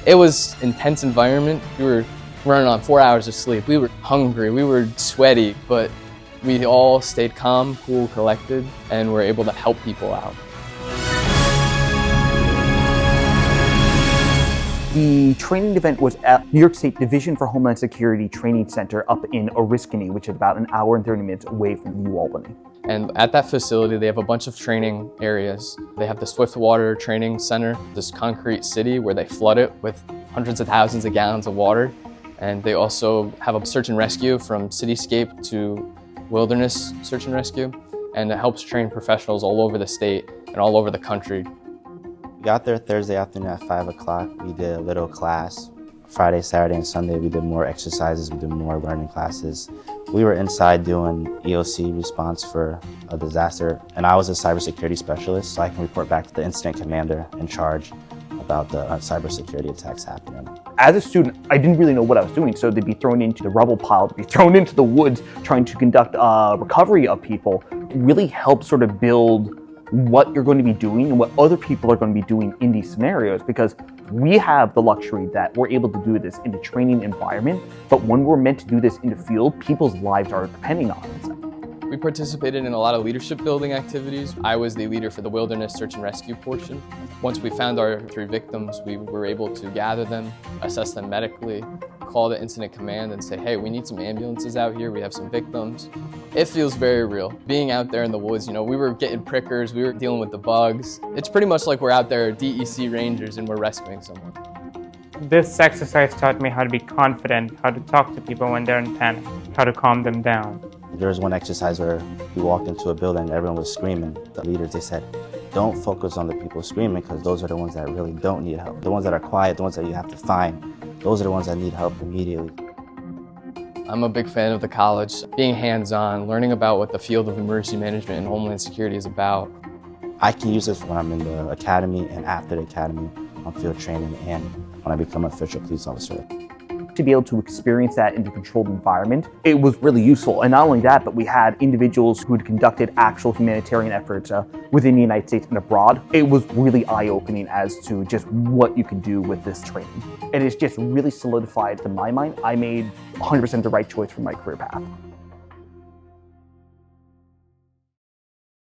It was an intense environment. We were running on 4 hours of sleep. We were hungry, we were sweaty, but we all stayed calm, cool, collected, and were able to help people out. The training event was at New York State Division for Homeland Security Training Center up in Oriskany, which is about an hour and 30 minutes away from New Albany. And at that facility, they have a bunch of training areas. They have the Swiftwater Training Center, this concrete city where they flood it with hundreds of thousands of gallons of water. And they also have a search and rescue from cityscape to wilderness search and rescue. And it helps train professionals all over the state and all over the country. We got there Thursday afternoon at 5 o'clock. We did a little class. Friday, Saturday, and Sunday, we did more exercises. We did more learning classes. We were inside doing EOC response for a disaster. And I was a cybersecurity specialist, so I can report back to the incident commander in charge about the cybersecurity attacks happening. As a student, I didn't really know what I was doing, so to be thrown into the rubble pile, to be thrown into the woods, trying to conduct recovery of people, really helped sort of build what you're going to be doing and what other people are going to be doing in these scenarios, because we have the luxury that we're able to do this in a training environment, but when we're meant to do this in the field, people's lives are depending on it. We participated in a lot of leadership building activities. I was the leader for the wilderness search and rescue portion. Once we found our 3 victims, we were able to gather them, assess them medically, call the incident command and say, hey, we need some ambulances out here, we have some victims. It feels very real. Being out there in the woods, we were getting prickers, we were dealing with the bugs. It's pretty much like we're out there DEC Rangers and we're rescuing someone. This exercise taught me how to be confident, how to talk to people when they're in panic, how to calm them down. There was one exercise where we walked into a building and everyone was screaming. The leaders, they said, don't focus on the people screaming because those are the ones that really don't need help. The ones that are quiet, the ones that you have to find, those are the ones that need help immediately. I'm a big fan of the college. Being hands-on, learning about what the field of emergency management and Homeland Security is about. I can use this when I'm in the academy and after the academy on field training and when I become an official police officer. To be able to experience that in a controlled environment, it was really useful. And not only that, but we had individuals who had conducted actual humanitarian efforts within the United States and abroad. It was really eye-opening as to just what you can do with this training. And it's just really solidified, in my mind, I made 100% the right choice for my career path.